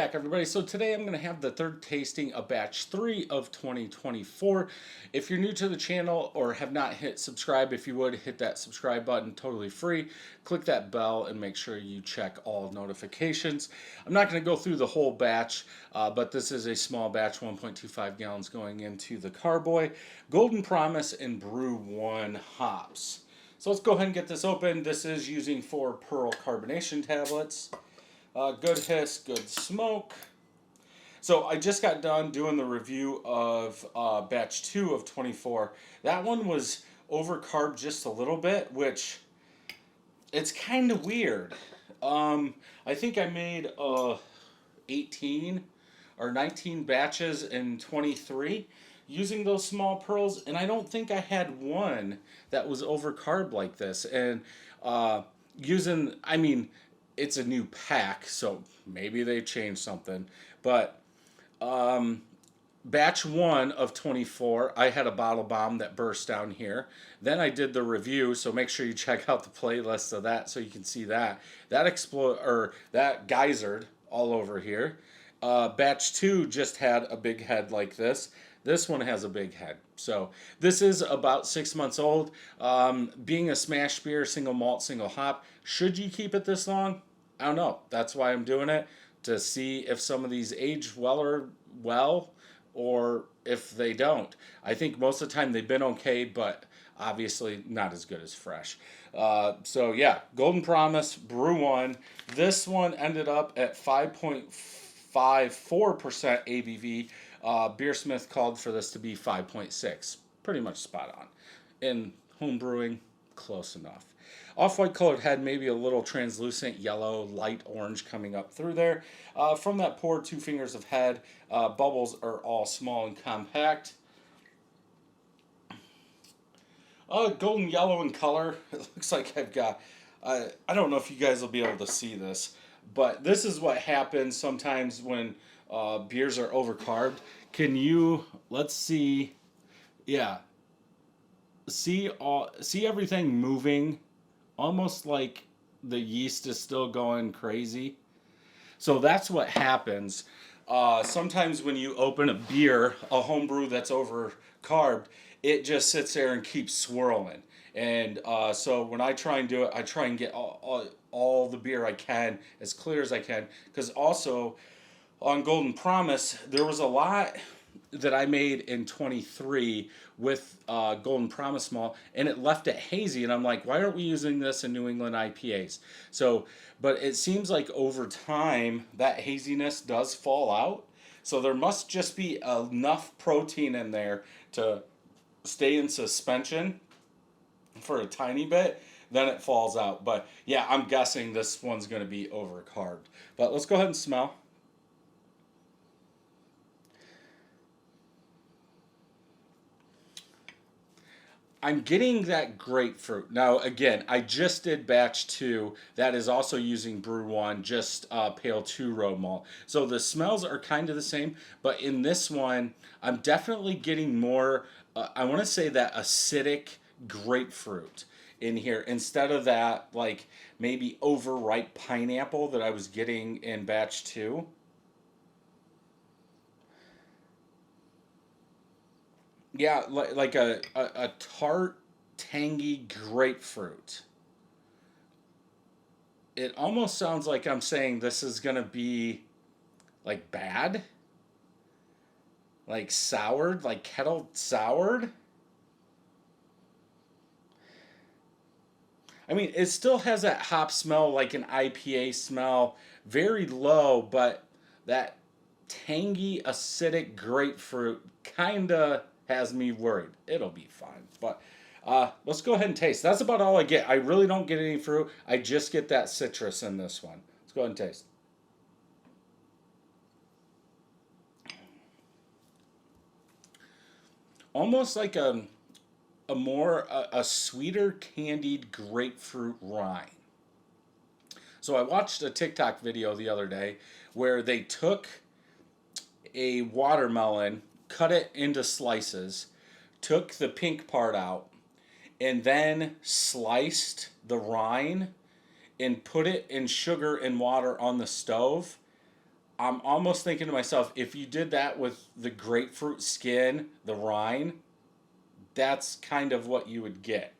back, everybody. So today I'm going to have the third tasting of batch 3 of 2024. If you're new to the channel or have not hit subscribe, if you would, hit that subscribe button, totally free. Click that bell and make sure you check all notifications. I'm not going to go through the whole batch, but this is a small batch, 1.25 gallons going into the Carboy. Golden Promise and Brew 1 hops. So let's go ahead and get this open. This is using 4 pearl carbonation tablets. Good hiss, good smoke. So I just got done doing the review of batch 2 of 24. That one was overcarb just a little bit, which it's kind of weird. I think I made 18 or 19 batches in 23 using those small pearls, and I don't think I had one that was overcarb like this. And it's a new pack, so maybe they changed something. But batch 1 of 24, I had a bottle bomb that burst down here. Then I did the review, so make sure you check out the playlist of that so you can see that. That that geysered all over here. Batch 2 just had a big head like this. This one has a big head. So this is about 6 months old. Being a SMaSH beer, single malt, single hop, should you keep it this long? I don't know. That's why I'm doing it, to see if some of these age well or if they don't. I think most of the time they've been okay, but obviously not as good as fresh. So yeah, Golden Promise, Brew 1. This one ended up at 5.54% ABV. Beersmith called for this to be 5.6. Pretty much spot on. In homebrewing, close enough. Off-white colored head, maybe a little translucent yellow, light orange coming up through there. From that pour, 2 fingers of head. Bubbles are all small and compact. Golden yellow in color. It looks like I've got... I don't know if you guys will be able to see this, but this is what happens sometimes when beers are overcarbed. Can you... Let's see... Yeah. See everything moving, almost like the yeast is still going crazy. So that's what happens. Sometimes when you open a beer, a homebrew that's overcarbed, it just sits there and keeps swirling. And so when I try and do it, I try and get all the beer I can as clear as I can. Because also on Golden Promise, there was a lot that I made in 23 with Golden Promise malt, and it left it hazy, and I'm like, why aren't we using this in New England IPAs? So, but it seems like over time that haziness does fall out, so there must just be enough protein in there to stay in suspension for a tiny bit, then it falls out. But yeah, I'm guessing this one's going to be overcarbed. But let's go ahead and smell. I'm getting that grapefruit. Now, again, I just did batch 2. That is also using Brew 1, just pale 2-row malt. So the smells are kind of the same, but in this one, I'm definitely getting more, I want to say that acidic grapefruit in here, instead of that, like, maybe overripe pineapple that I was getting in batch 2. Yeah, like a tart, tangy grapefruit. It almost sounds like I'm saying this is going to be like bad. Like soured, like kettle soured. I mean, it still has that hop smell, like an IPA smell, very low, but that tangy, acidic grapefruit kind of has me worried. It'll be fine. But let's go ahead and taste. That's about all I get. I really don't get any fruit. I just get that citrus in this one. Let's go ahead and taste. Almost like a sweeter candied grapefruit rind. So I watched a TikTok video the other day where they took a watermelon, cut it into slices, took the pink part out, and then sliced the rind and put it in sugar and water on the stove I'm almost thinking to myself, if you did that with the grapefruit skin, the rind, that's kind of what you would get.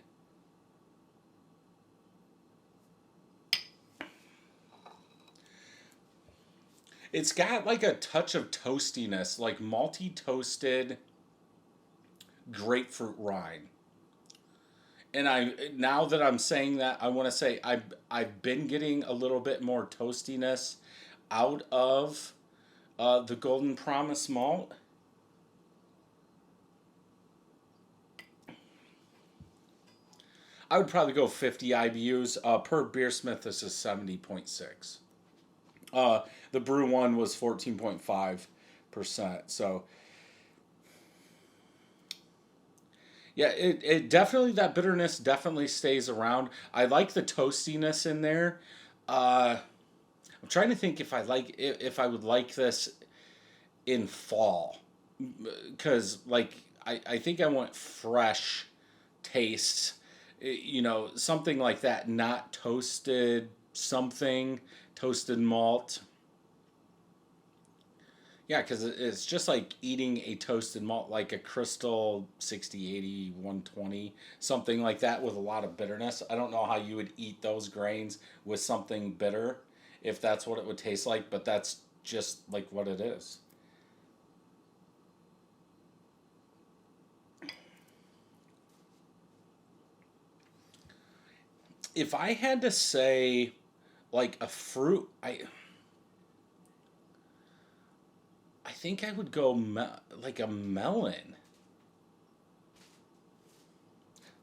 It's got like a touch of toastiness, like malty toasted grapefruit rind. And I now that I'm saying that, I want to say I've been getting a little bit more toastiness out of the Golden Promise malt. I would probably go 50 IBUs. Per Beersmith, this is 70.6. The Brew one was 14.5%. So, yeah, it definitely, that bitterness definitely stays around. I like the toastiness in there. I'm trying to think if I would like this in fall, because like I think I want fresh tastes, something like that, not toasted something, toasted malt. Yeah, because it's just like eating a toasted malt, like a Crystal 60, 80, 120, something like that with a lot of bitterness. I don't know how you would eat those grains with something bitter, if that's what it would taste like, but that's just like what it is. If I had to say like a fruit, I think I would go like a melon,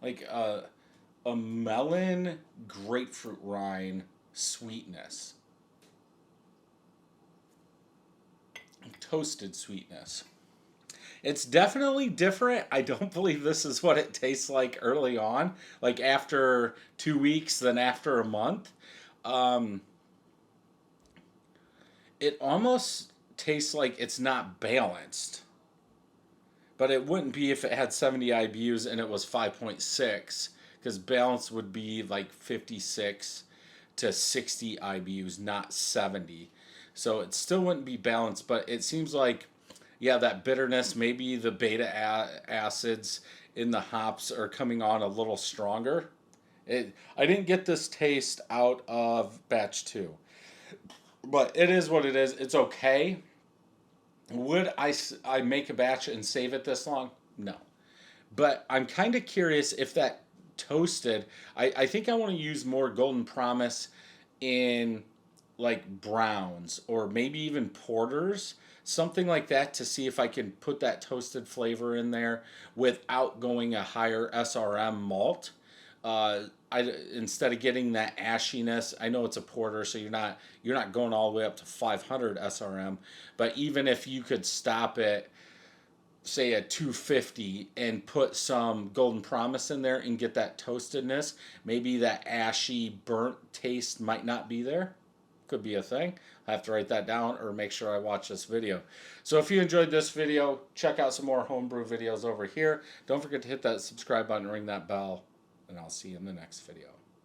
like a melon grapefruit rind sweetness, toasted sweetness. It's definitely different. I don't believe this is what it tastes like early on, like after 2 weeks, than after a month. Um, it almost tastes like it's not balanced, but it wouldn't be if it had 70 IBUs and it was 5.6, because balance would be like 56 to 60 IBUs, not 70. So it still wouldn't be balanced, but it seems like, yeah, that bitterness, maybe the acids in the hops are coming on a little stronger. I didn't get this taste out of batch two, but it is what it is. It's okay. Would I make a batch and save it this long? No. But I'm kind of curious if that toasted, I think I want to use more Golden Promise in like browns or maybe even porters, something like that, to see if I can put that toasted flavor in there without going a higher SRM malt. Instead of getting that ashiness, I know it's a porter, so you're not going all the way up to 500 SRM, but even if you could stop it, say at 250, and put some Golden Promise in there and get that toastedness, maybe that ashy burnt taste might not be there. Could be a thing. I have to write that down or make sure I watch this video. So if you enjoyed this video, check out some more homebrew videos over here. Don't forget to hit that subscribe button, ring that bell, and I'll see you in the next video.